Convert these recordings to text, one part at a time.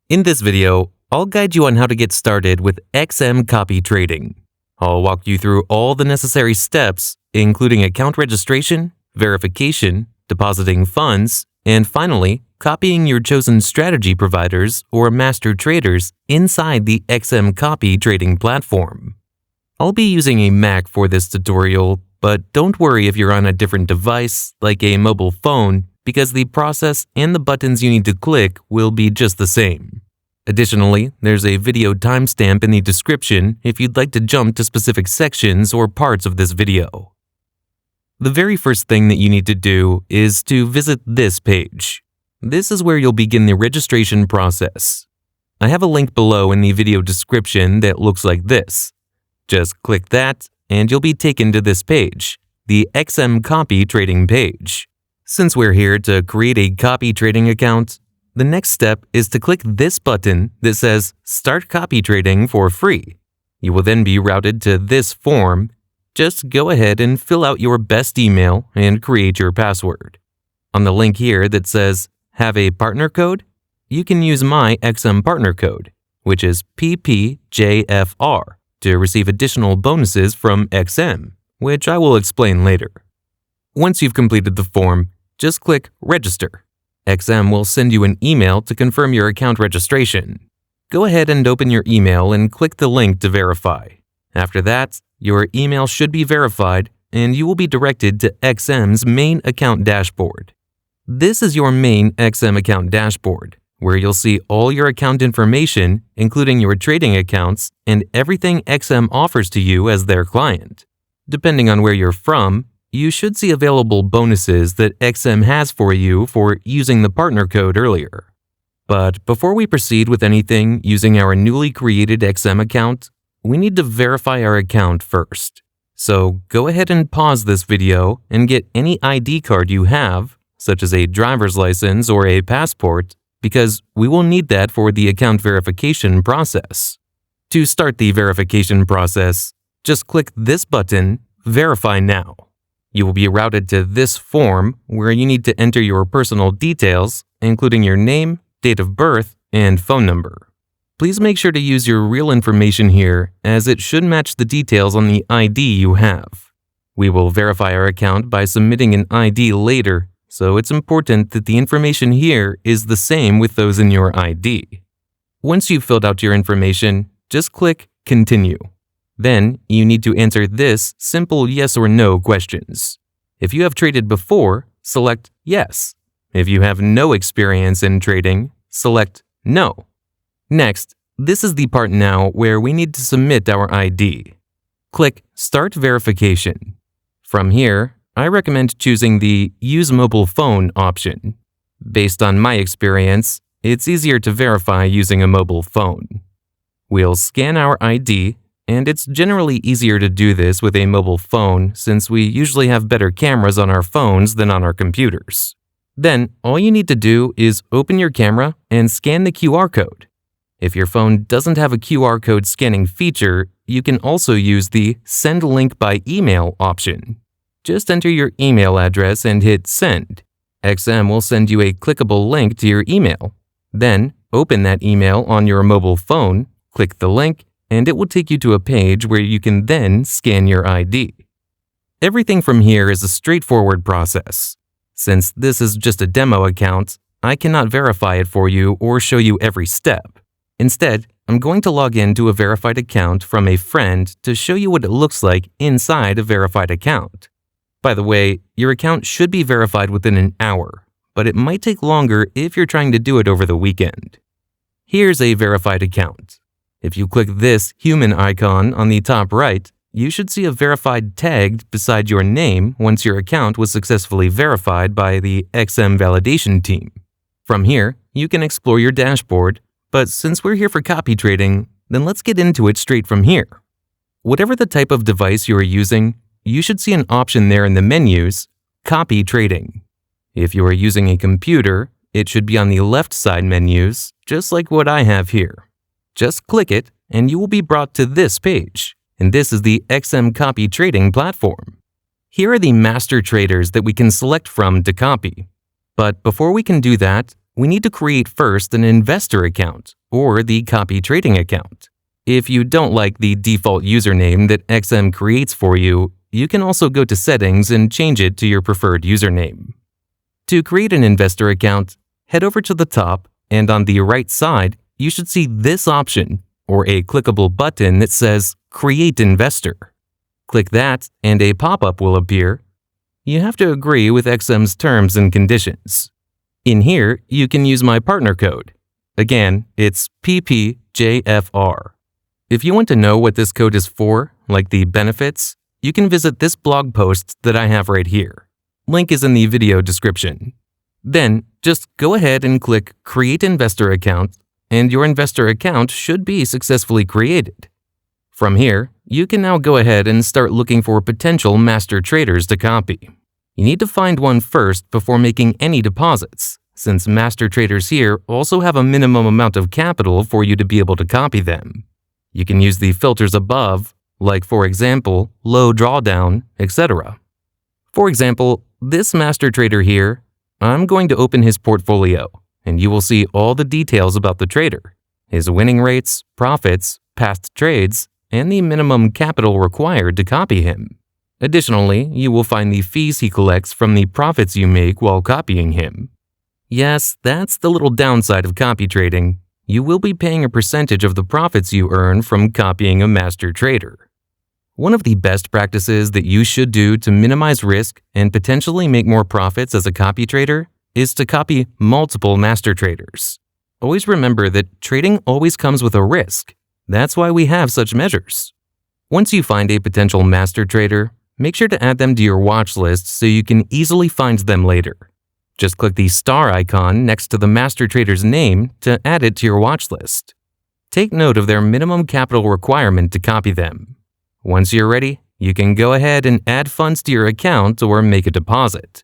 In this video, I'll guide you on how to get started with XM copy trading. I'll walk you through all the necessary steps, including account registration, verification, depositing funds, and finally, copying your chosen strategy providers or master traders inside the XM copy trading platform. I'll be using a Mac for this tutorial, but don't worry if you're on a different device, like a mobile phone, because the process and the buttons you need to click will be just the same. Additionally, there's a video timestamp in the description if you'd like to jump to specific sections or parts of this video. The very first thing that you need to do is to visit this page. This is where you'll begin the registration process. I have a link below in the video description that looks like this. Just click that and you'll be taken to this page, the XM copy trading page. Since we're here to create a copy trading account, the next step is to click this button that says Start Copy Trading for free. You will then be routed to this form. Just go ahead and fill out your best email and create your password. On the link here that says Have a partner code, you can use my XM partner code, which is PPJFR, to receive additional bonuses from XM, which I will explain later. Once you've completed the form, just click Register. XM will send you an email to confirm your account registration. Go ahead and open your email and click the link to verify. After that, your email should be verified and you will be directed to XM's main account dashboard. This is your main XM account dashboard, where you'll see all your account information, including your trading accounts and everything XM offers to you as their client. Depending on where you're from, you should see available bonuses that XM has for you for using the partner code earlier. But before we proceed with anything using our newly created XM account, we need to verify our account first. So go ahead and pause this video and get any ID card you have, such as a driver's license or a passport, because we will need that for the account verification process. To start the verification process, just click this button, Verify Now. You will be routed to this form where you need to enter your personal details, including your name, date of birth, and phone number. Please make sure to use your real information here, as it should match the details on the ID you have. We will verify our account by submitting an ID later, so it's important that the information here is the same with those in your ID. Once you've filled out your information, just click Continue. Then, you need to answer this simple yes or no questions. If you have traded before, select Yes. If you have no experience in trading, select No. Next, this is the part now where we need to submit our ID. Click Start Verification. From here, I recommend choosing the Use Mobile Phone option. Based on my experience, it's easier to verify using a mobile phone. We'll scan our ID, and it's generally easier to do this with a mobile phone since we usually have better cameras on our phones than on our computers. Then, all you need to do is open your camera and scan the QR code. If your phone doesn't have a QR code scanning feature, you can also use the Send Link by Email option. Just enter your email address and hit Send. XM will send you a clickable link to your email. Then, open that email on your mobile phone, click the link, and it will take you to a page where you can then scan your ID. Everything from here is a straightforward process. Since this is just a demo account, I cannot verify it for you or show you every step. Instead, I'm going to log in to a verified account from a friend to show you what it looks like inside a verified account. By the way, your account should be verified within an hour, but it might take longer if you're trying to do it over the weekend. Here's a verified account. If you click this human icon on the top right, you should see a verified tag beside your name once your account was successfully verified by the XM validation team. From here, you can explore your dashboard, but since we're here for copy trading, then let's get into it straight from here. Whatever the type of device you are using, you should see an option there in the menus, Copy Trading. If you are using a computer, it should be on the left side menus, just like what I have here. Just click it, and you will be brought to this page, and this is the XM Copy Trading platform. Here are the master traders that we can select from to copy. But before we can do that, we need to create first an investor account or the copy trading account. If you don't like the default username that XM creates for you, you can also go to settings and change it to your preferred username. To create an investor account, head over to the top, and on the right side, you should see this option or a clickable button that says Create Investor. Click that and a pop-up will appear. You have to agree with XM's terms and conditions. In here, you can use my partner code. Again, it's PPJFR. If you want to know what this code is for, like the benefits, you can visit this blog post that I have right here. Link is in the video description. Then, just go ahead and click Create Investor Account, and your investor account should be successfully created. From here, you can now go ahead and start looking for potential master traders to copy. You need to find one first before making any deposits, since master traders here also have a minimum amount of capital for you to be able to copy them. You can use the filters above, like for example, low drawdown, etc. For example, this master trader here, I'm going to open his portfolio, and you will see all the details about the trader, his winning rates, profits, past trades, and the minimum capital required to copy him. Additionally, you will find the fees he collects from the profits you make while copying him. Yes, that's the little downside of copy trading. You will be paying a percentage of the profits you earn from copying a master trader. One of the best practices that you should do to minimize risk and potentially make more profits as a copy trader is to copy multiple master traders. Always remember that trading always comes with a risk. That's why we have such measures. Once you find a potential master trader, make sure to add them to your watch list so you can easily find them later. Just click the star icon next to the master trader's name to add it to your watch list. Take note of their minimum capital requirement to copy them. Once you're ready, you can go ahead and add funds to your account or make a deposit.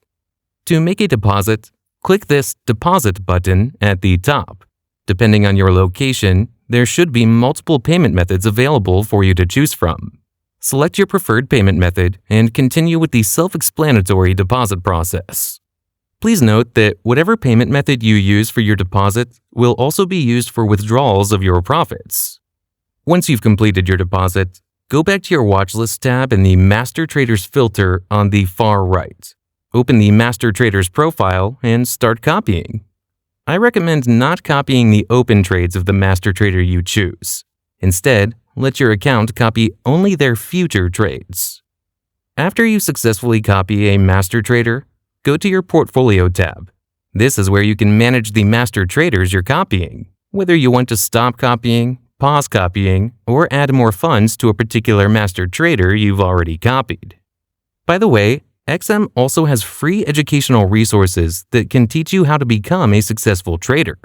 To make a deposit, click this Deposit button at the top. Depending on your location, there should be multiple payment methods available for you to choose from. Select your preferred payment method and continue with the self-explanatory deposit process. Please note that whatever payment method you use for your deposit will also be used for withdrawals of your profits. Once you've completed your deposit, go back to your watchlist tab in the Master Traders filter on the far right. Open the Master Traders profile and start copying. I recommend not copying the open trades of the master trader you choose. Instead, let your account copy only their future trades. After you successfully copy a master trader, go to your Portfolio tab. This is where you can manage the master traders you're copying, whether you want to stop copying, pause copying, or add more funds to a particular master trader you've already copied. By the way, XM also has free educational resources that can teach you how to become a successful trader.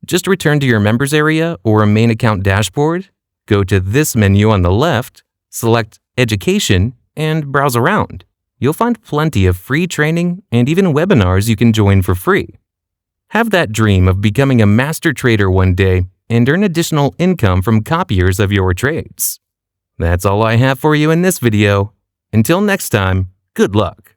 Just return to your members area or main account dashboard, go to this menu on the left, select Education, and browse around. You'll find plenty of free training and even webinars you can join for free. Have that dream of becoming a master trader one day and earn additional income from copiers of your trades. That's all I have for you in this video. Until next time, good luck.